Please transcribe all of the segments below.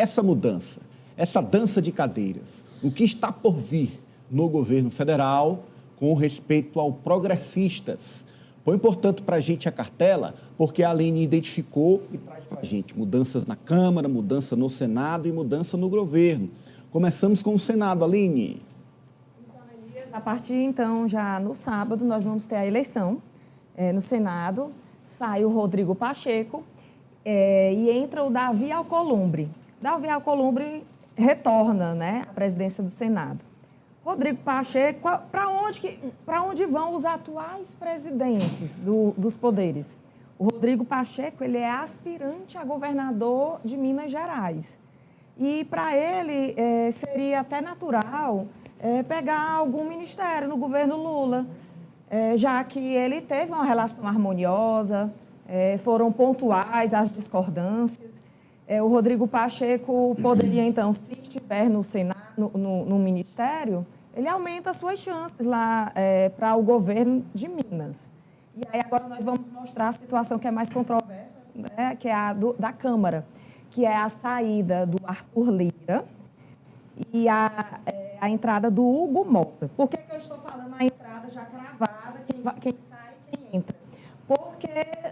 essa mudança, essa dança de cadeiras, o que está por vir no governo federal com respeito ao Progressistas. Põe, portanto, para a gente a cartela, porque a Aline identificou e traz para a gente mudanças na Câmara, mudança no Senado e mudança no governo. Começamos com o Senado, Aline. A partir, então, já no sábado, nós vamos ter a eleição no Senado. Sai o Rodrigo Pacheco e entra o Davi Alcolumbre. Davi Alcolumbre retorna, né, à presidência do Senado. Rodrigo Pacheco, para onde vão os atuais presidentes dos poderes? O Rodrigo Pacheco, ele é aspirante a governador de Minas Gerais. E para ele seria até natural pegar algum ministério no governo Lula, já que ele teve uma relação harmoniosa, foram pontuais as discordâncias. O Rodrigo Pacheco poderia, então, se estiver no Senado, no Ministério, ele aumenta as suas chances lá para o governo de Minas. E aí agora nós vamos mostrar a situação que é mais controversa, né, que é a da Câmara, que é a saída do Arthur Lira e a entrada do Hugo Mota. Por que eu estou falando a entrada já cravada, quem sai e quem entra? Porque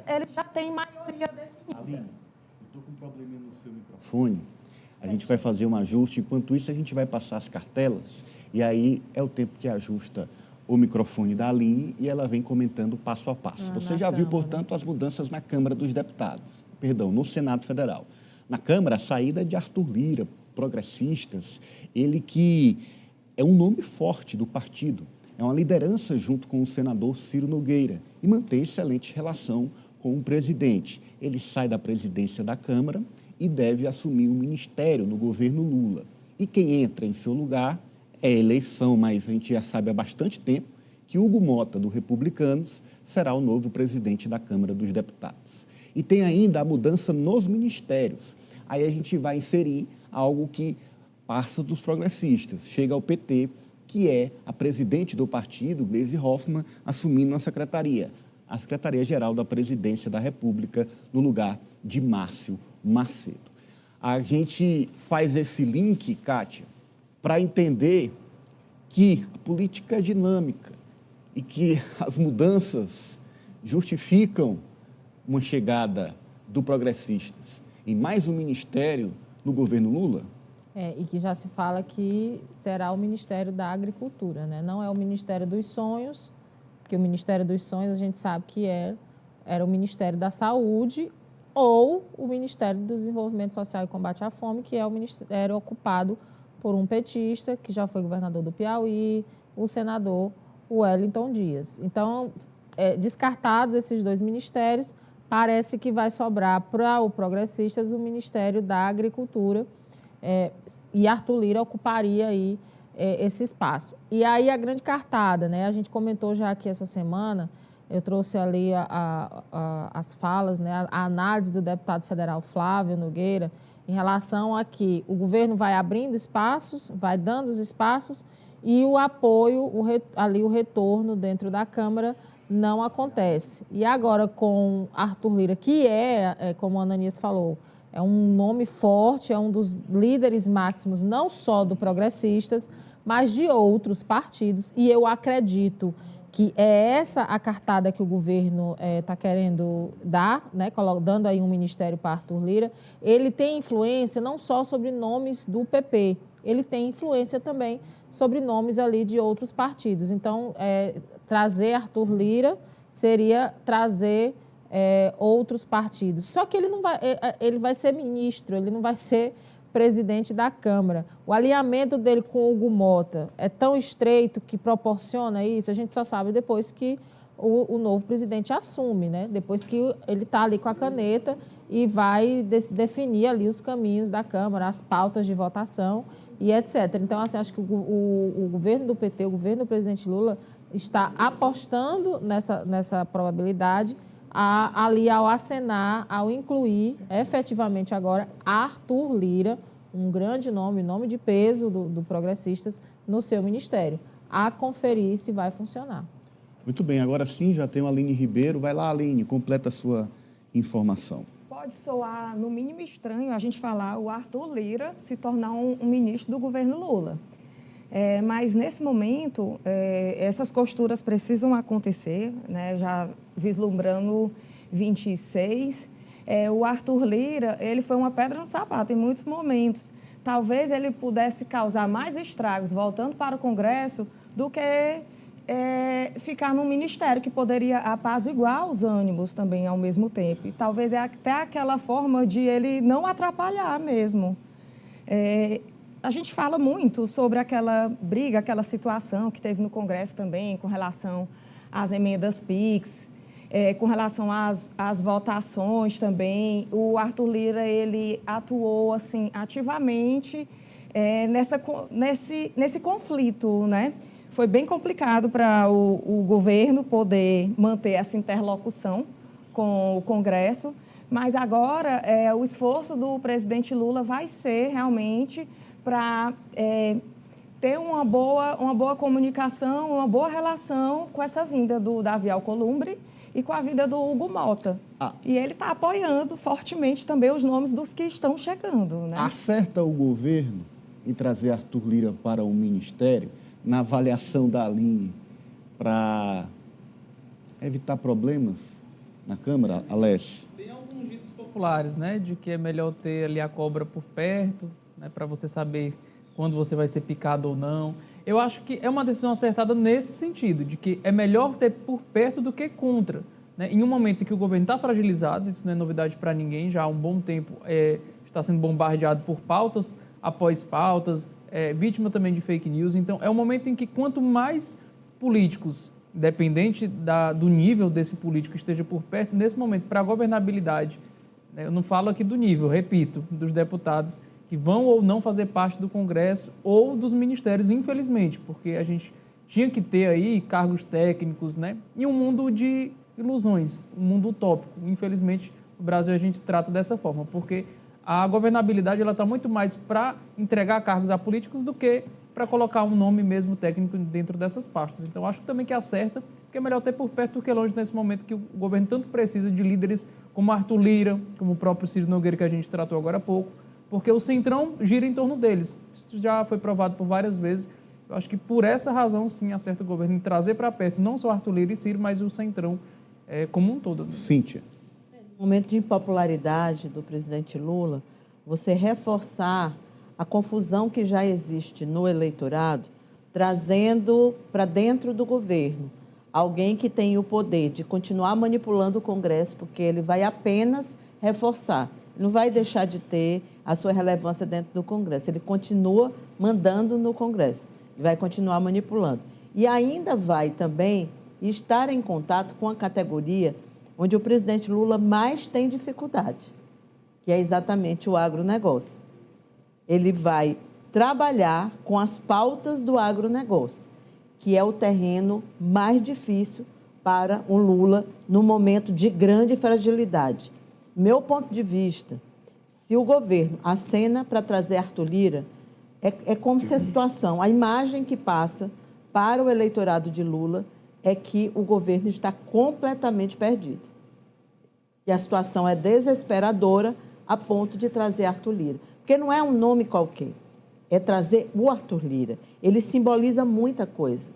ele já tem maioria definida. Aline, eu estou com um probleminha no seu microfone. A gente vai fazer um ajuste, enquanto isso a gente vai passar as cartelas, e aí é o tempo que ajusta o microfone da Aline e ela vem comentando passo a passo. Você já viu, portanto, as mudanças na Câmara dos Deputados, no Senado Federal. Na Câmara, a saída de Arthur Lira, Progressistas, ele que é um nome forte do partido, é uma liderança junto com o senador Ciro Nogueira e mantém excelente relação com o presidente. Ele sai da presidência da Câmara e deve assumir o ministério no governo Lula. E quem entra em seu lugar é eleição, mas a gente já sabe há bastante tempo que Hugo Mota, do Republicanos, será o novo presidente da Câmara dos Deputados. E tem ainda a mudança nos ministérios. Aí a gente vai inserir algo que passa dos progressistas, chega ao PT, que é a presidente do partido, Gleisi Hoffmann, assumindo a Secretaria-Geral da Presidência da República, no lugar de Márcio Macedo. A gente faz esse link, Kátia, para entender que a política é dinâmica e que as mudanças justificam uma chegada do Progressistas em mais um ministério no governo Lula? E que já se fala que será o Ministério da Agricultura, né? Não é o Ministério dos Sonhos, porque o Ministério dos Sonhos a gente sabe que era o Ministério da Saúde ou o Ministério do Desenvolvimento Social e Combate à Fome, que é o ministério ocupado por um petista, que já foi governador do Piauí, o senador Wellington Dias. Então, descartados esses dois ministérios, parece que vai sobrar para o Progressistas o Ministério da Agricultura, e Arthur Lira ocuparia aí esse espaço. E aí a grande cartada, né? A gente comentou já aqui essa semana, eu trouxe ali as falas, né? A análise do deputado federal Flávio Nogueira em relação a que o governo vai abrindo espaços, vai dando os espaços e o apoio, o retorno dentro da Câmara não acontece. E agora com Arthur Lira, que como a Ananias falou, é um nome forte, é um dos líderes máximos, não só do Progressistas, mas de outros partidos. E eu acredito que é essa a cartada que o governo está querendo dar, né, dando aí um ministério para Arthur Lira. Ele tem influência não só sobre nomes do PP, ele tem influência também sobre nomes ali de outros partidos. Então, trazer Arthur Lira seria trazer outros partidos. Só que ele vai ser ministro, ele não vai ser presidente da Câmara. O alinhamento dele com o Hugo Mota é tão estreito que proporciona isso, a gente só sabe depois que o novo presidente assume, né? Depois que ele está ali com a caneta e vai definir ali os caminhos da Câmara, as pautas de votação e etc. Então, assim, acho que o governo do PT, o governo do presidente Lula, está apostando nessa probabilidade ali ao acenar, ao incluir efetivamente agora Arthur Lira, um grande nome de peso do Progressistas, no seu ministério, a conferir se vai funcionar. Muito bem, agora sim já tem a Aline Ribeiro. Vai lá, Aline, completa a sua informação. pode soar, no mínimo, estranho a gente falar o Arthur Lira se tornar um ministro do governo Lula. Mas, nesse momento, essas costuras precisam acontecer, né? Já vislumbrando 26, o Arthur Lira, ele foi uma pedra no sapato em muitos momentos. Talvez ele pudesse causar mais estragos voltando para o Congresso do que ficar num ministério que poderia apaziguar os ânimos também ao mesmo tempo. E talvez até aquela forma de ele não atrapalhar mesmo. A gente fala muito sobre aquela briga, aquela situação que teve no Congresso também com relação às emendas PIX, com relação às votações também. O Arthur Lira, ele atuou assim, ativamente nesse conflito, né? Foi bem complicado para o governo poder manter essa interlocução com o Congresso, mas agora o esforço do presidente Lula vai ser realmente para ter uma boa comunicação, uma boa relação com essa vinda do Davi Alcolumbre e com a vinda do Hugo Mota. E ele está apoiando fortemente também os nomes dos que estão chegando, né? Acerta o governo em trazer Arthur Lira para o ministério, na avaliação da Aline, para evitar problemas na Câmara, Alessio? Tem alguns ditos populares, né, de que é melhor ter ali a cobra por perto, né, para você saber quando você vai ser picado ou não. Eu acho que é uma decisão acertada nesse sentido, de que é melhor ter por perto do que contra. Né? Em um momento em que o governo está fragilizado, isso não é novidade para ninguém, já há um bom tempo está sendo bombardeado por pautas após pautas, vítima também de fake news. Então, é um momento em que quanto mais políticos, independente do nível desse político esteja por perto, nesse momento, para a governabilidade, né, eu não falo aqui do nível, repito, dos deputados que vão ou não fazer parte do Congresso ou dos ministérios, infelizmente, porque a gente tinha que ter aí cargos técnicos, né, em um mundo de ilusões, um mundo utópico. Infelizmente, no Brasil a gente trata dessa forma, porque a governabilidade está muito mais para entregar cargos a políticos do que para colocar um nome mesmo técnico dentro dessas pastas. Então, acho também que acerta, porque é melhor ter por perto do que longe nesse momento que o governo tanto precisa de líderes como Arthur Lira, como o próprio Ciro Nogueira, que a gente tratou agora há pouco, porque o Centrão gira em torno deles. Isso já foi provado por várias vezes. Eu acho que por essa razão, sim, acerta o governo em trazer para perto não só Arthur Lira e Ciro, mas o Centrão como um todo. Cíntia. No momento de impopularidade do presidente Lula, você reforçar a confusão que já existe no eleitorado, trazendo para dentro do governo alguém que tem o poder de continuar manipulando o Congresso, porque ele vai apenas reforçar, não vai deixar de ter a sua relevância dentro do Congresso, ele continua mandando no Congresso, vai continuar manipulando. E ainda vai também estar em contato com a categoria onde o presidente Lula mais tem dificuldade, que é exatamente o agronegócio. Ele vai trabalhar com as pautas do agronegócio, que é o terreno mais difícil para o Lula no momento de grande fragilidade. Meu ponto de vista, se o governo acena para trazer Arthur Lira, é como se a situação, a imagem que passa para o eleitorado de Lula é que o governo está completamente perdido. E a situação é desesperadora a ponto de trazer Arthur Lira. Porque não é um nome qualquer, é trazer o Arthur Lira. Ele simboliza muita coisa.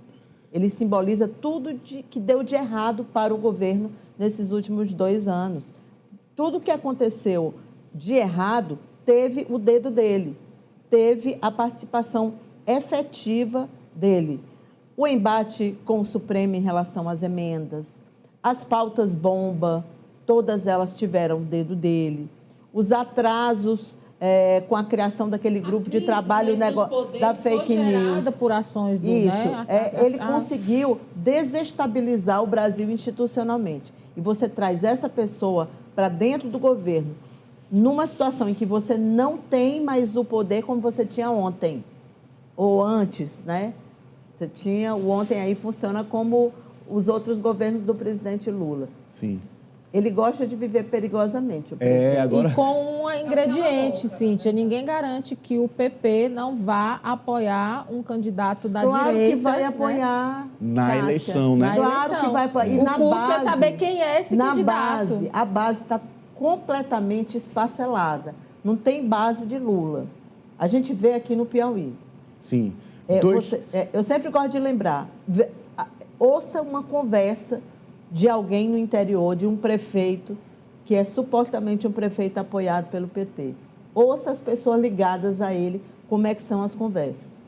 Ele simboliza tudo que deu de errado para o governo nesses últimos 2 anos. Tudo que aconteceu de errado teve o dedo dele, teve a participação efetiva dele. O embate com o Supremo em relação às emendas, as pautas bomba, todas elas tiveram o dedo dele. Os atrasos com a criação daquele grupo de trabalho da fake news. Por ações do, isso, né? Ele conseguiu desestabilizar o Brasil institucionalmente. E você traz essa pessoa para dentro do governo, numa situação em que você não tem mais o poder como você tinha ontem, ou antes, né? Você tinha, o ontem aí funciona como os outros governos do presidente Lula. Sim. Ele gosta de viver perigosamente, o presidente. Agora... E com um ingrediente, Cíntia, ninguém garante que o PP não vá apoiar um candidato da direita. Claro que vai apoiar. Na Kátia. eleição, né? Claro que vai apoiar. E o na custo base, é saber quem é esse candidato. A base está completamente esfacelada. Não tem base de Lula. A gente vê aqui no Piauí. Sim. Eu sempre gosto de lembrar, ouça uma conversa de alguém no interior, de um prefeito, que é supostamente um prefeito apoiado pelo PT. Ouça as pessoas ligadas a ele, como é que são as conversas.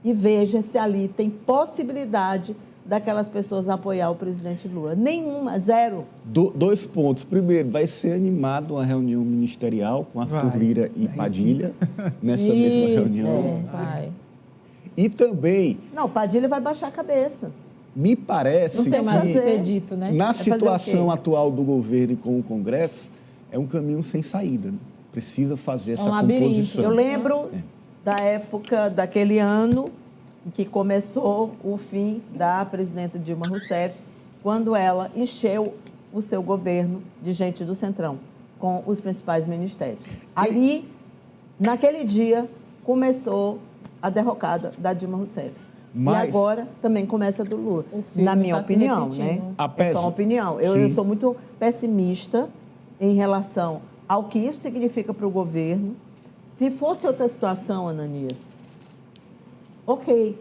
E veja se ali tem possibilidade daquelas pessoas apoiar o presidente Lula. Nenhuma, zero. 2 pontos. Primeiro, vai ser animado uma reunião ministerial com Arthur Lira e Padilha nessa mesma reunião. Vai. E também... Não, Padilha vai baixar a cabeça. Me parece Não tem mais que, o que ser dito, né? na fazer o situação quê? atual do governo e com o Congresso, é um caminho sem saída. Né? Precisa fazer essa labirinto. composição. Eu lembro da época, daquele ano em que começou o fim da presidenta Dilma Rousseff, quando ela encheu o seu governo de gente do Centrão, com os principais ministérios. Ali, naquele dia, começou a derrocada da Dilma Rousseff. Mas- E agora também começa do Lula. O filme Na minha tá se opinião, repetindo. né? É Apesar- só uma opinião. Eu Sim. sou muito pessimista em relação ao que isso significa para o governo. Se fosse outra situação, Ananias, ok,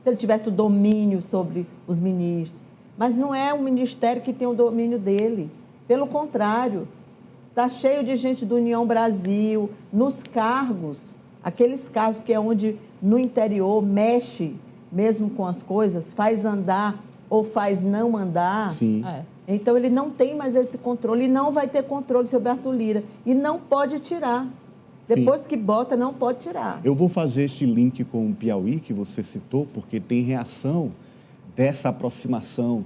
se ele tivesse o domínio sobre os ministros, mas não é o ministério que tem o domínio dele. Pelo contrário, está cheio de gente do União Brasil, nos cargos, aqueles cargos que é onde no interior mexe mesmo com as coisas, faz andar ou faz não andar. Sim. É. Então, ele não tem mais esse controle e não vai ter controle sobre Arthur Lira. E não pode tirar. Depois que bota, não pode tirar. Eu vou fazer esse link com o Piauí, que você citou, porque tem reação dessa aproximação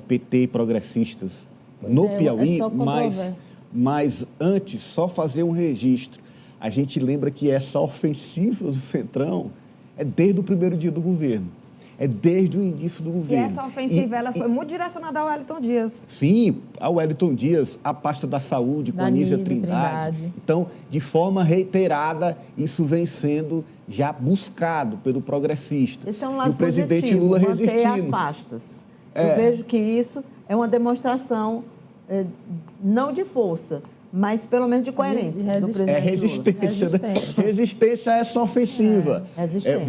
PT e progressistas no é, Piauí, é só controvérsia. mas antes, só fazer um registro. A gente lembra que essa ofensiva do Centrão é desde o primeiro dia do governo. É desde o início do E governo. essa ofensiva ela foi muito direcionada ao Wellington Dias. Sim, ao Wellington Dias, a pasta da saúde com a Anísia Trindade. Então, de forma reiterada, isso vem sendo já buscado pelo progressista. Esse é um e lado o presidente positivo, Lula manter as resistindo. pastas. Eu vejo que isso é uma demonstração, não de força, mas pelo menos de coerência De do resistência. presidente É resistência, Lula. né? Resistência a essa ofensiva. Resistência.